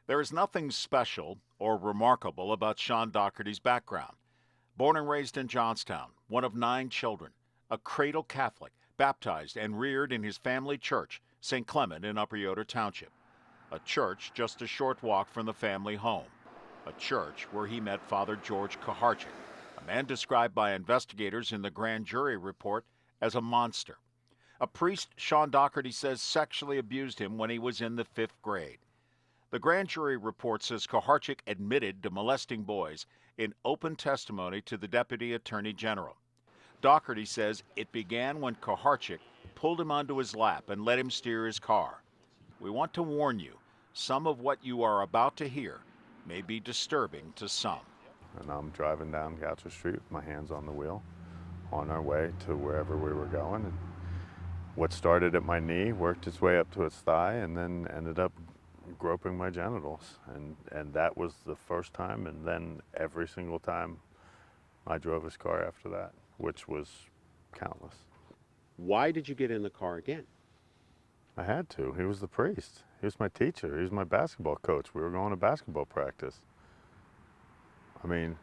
There is nothing special or remarkable about Sean Doherty's background. Born and raised in Johnstown, one of 9 children, a cradle Catholic, baptized and reared in his family church, St. Clement in Upper Yoder Township, a church just a short walk from the family home, a church where he met Father George Kuharchik, a man described by investigators in the grand jury report as a monster. A priest, Sean Doherty says, sexually abused him when he was in the 5th grade. The grand jury report says Kuharchik admitted to molesting boys in open testimony to the Deputy Attorney General. Doherty says it began when Kuharchik pulled him onto his lap and let him steer his car. We want to warn you, some of what you are about to hear may be disturbing to some. And I'm driving down Goucher Street with my hands on the wheel on our way to wherever we were going. And what started at my knee worked its way up to its thigh and then ended up groping my genitals. And that was the first time, and then every single time I drove his car after that, which was countless. Why did you get in the car again? I had to. He was the priest. He was my teacher. He was my basketball coach. We were going to basketball practice. I mean,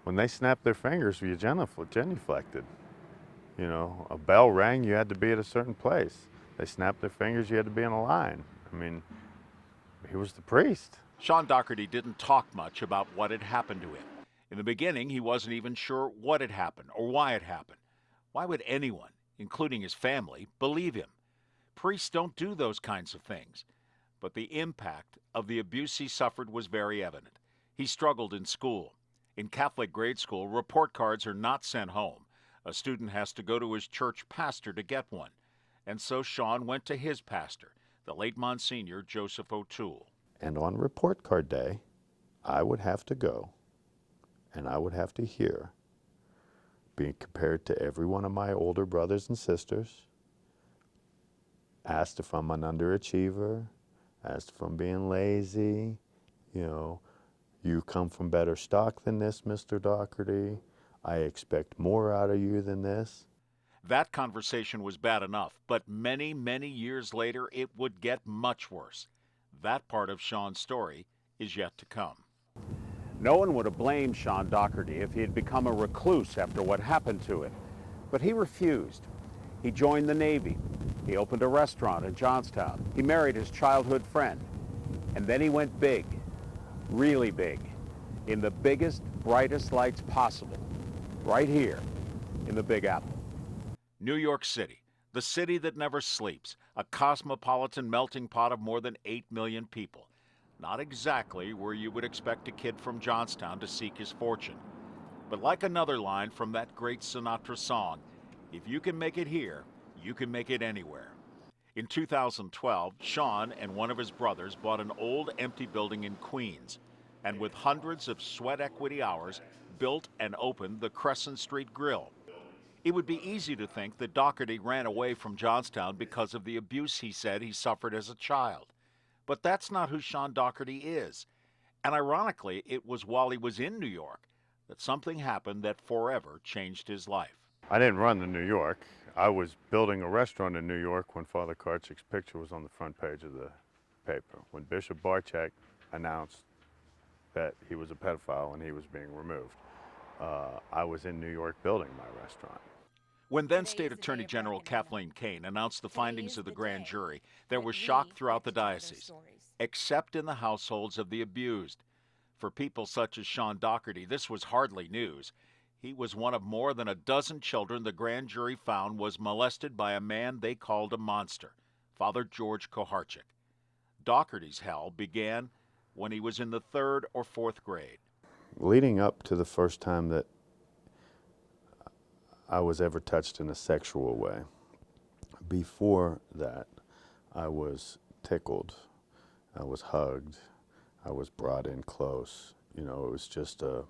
when they snapped their fingers, you genuflected. You know, a bell rang, you had to be at a certain place. They snapped their fingers, you had to be in a line. I mean, he was the priest. Sean Doherty didn't talk much about what had happened to him. In the beginning, he wasn't even sure what had happened or why it happened. Why would anyone, including his family, believe him? Priests don't do those kinds of things. But the impact of the abuse he suffered was very evident. He struggled in school. In Catholic grade school, report cards are not sent home. A student has to go to his church pastor to get one. And so Sean went to his pastor, the late Monsignor Joseph O'Toole. And on report card day, I would have to go, and I would have to hear, being compared to every one of my older brothers and sisters, asked if I'm an underachiever, asked if I'm being lazy, you come from better stock than this, Mr. Doherty. I expect more out of you than this. That conversation was bad enough, but many, many years later, it would get much worse. That part of Sean's story is yet to come. No one would have blamed Sean Doherty if he had become a recluse after what happened to him, but he refused. He joined the Navy. He opened a restaurant in Johnstown. He married his childhood friend. And then he went big, really big, in the biggest, brightest lights possible, right here in the Big Apple. New York City, the city that never sleeps, a cosmopolitan melting pot of more than 8 million people. Not exactly where you would expect a kid from Johnstown to seek his fortune. But like another line from that great Sinatra song, if you can make it here, you can make it anywhere. In 2012, Sean and one of his brothers bought an old empty building in Queens, and with hundreds of sweat equity hours, built and opened the Crescent Street Grill. It would be easy to think that Doherty ran away from Johnstown because of the abuse he said he suffered as a child. But that's not who Sean Doherty is. And ironically, it was while he was in New York that something happened that forever changed his life. I didn't run to New York. I was building a restaurant in New York when Father Kuharchik's picture was on the front page of the paper. When Bishop Barczak announced that he was a pedophile and he was being removed, I was in New York building my restaurant. When then State Attorney General Kathleen Kane announced the findings of the grand jury, there was shock throughout the diocese, except in the households of the abused. For people such as Sean Doherty, this was hardly news. He was one of more than a dozen children the grand jury found was molested by a man they called a monster, Father George Kuharchik. Doherty's hell began when he was in the 3rd or 4th grade. Leading up to the first time that I was ever touched in a sexual way, before that, I was tickled, I was hugged, I was brought in close. It was just a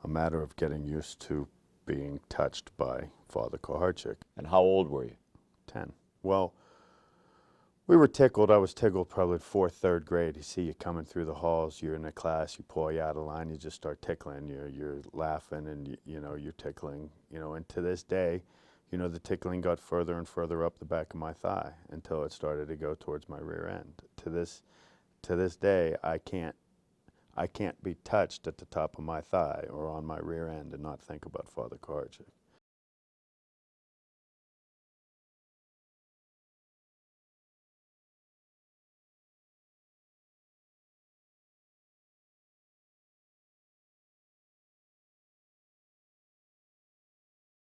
matter of getting used to being touched by Father Kuharchik. And how old were you? 10. Well, we were tickled. I was tickled probably 4th, 3rd grade. You see you coming through the halls, you're in a class, you pull you out of line, you just start tickling. You're laughing and you're tickling. And to this day, the tickling got further and further up the back of my thigh until it started to go towards my rear end. To to this day, I can't be touched at the top of my thigh or on my rear end and not think about Father Korchak.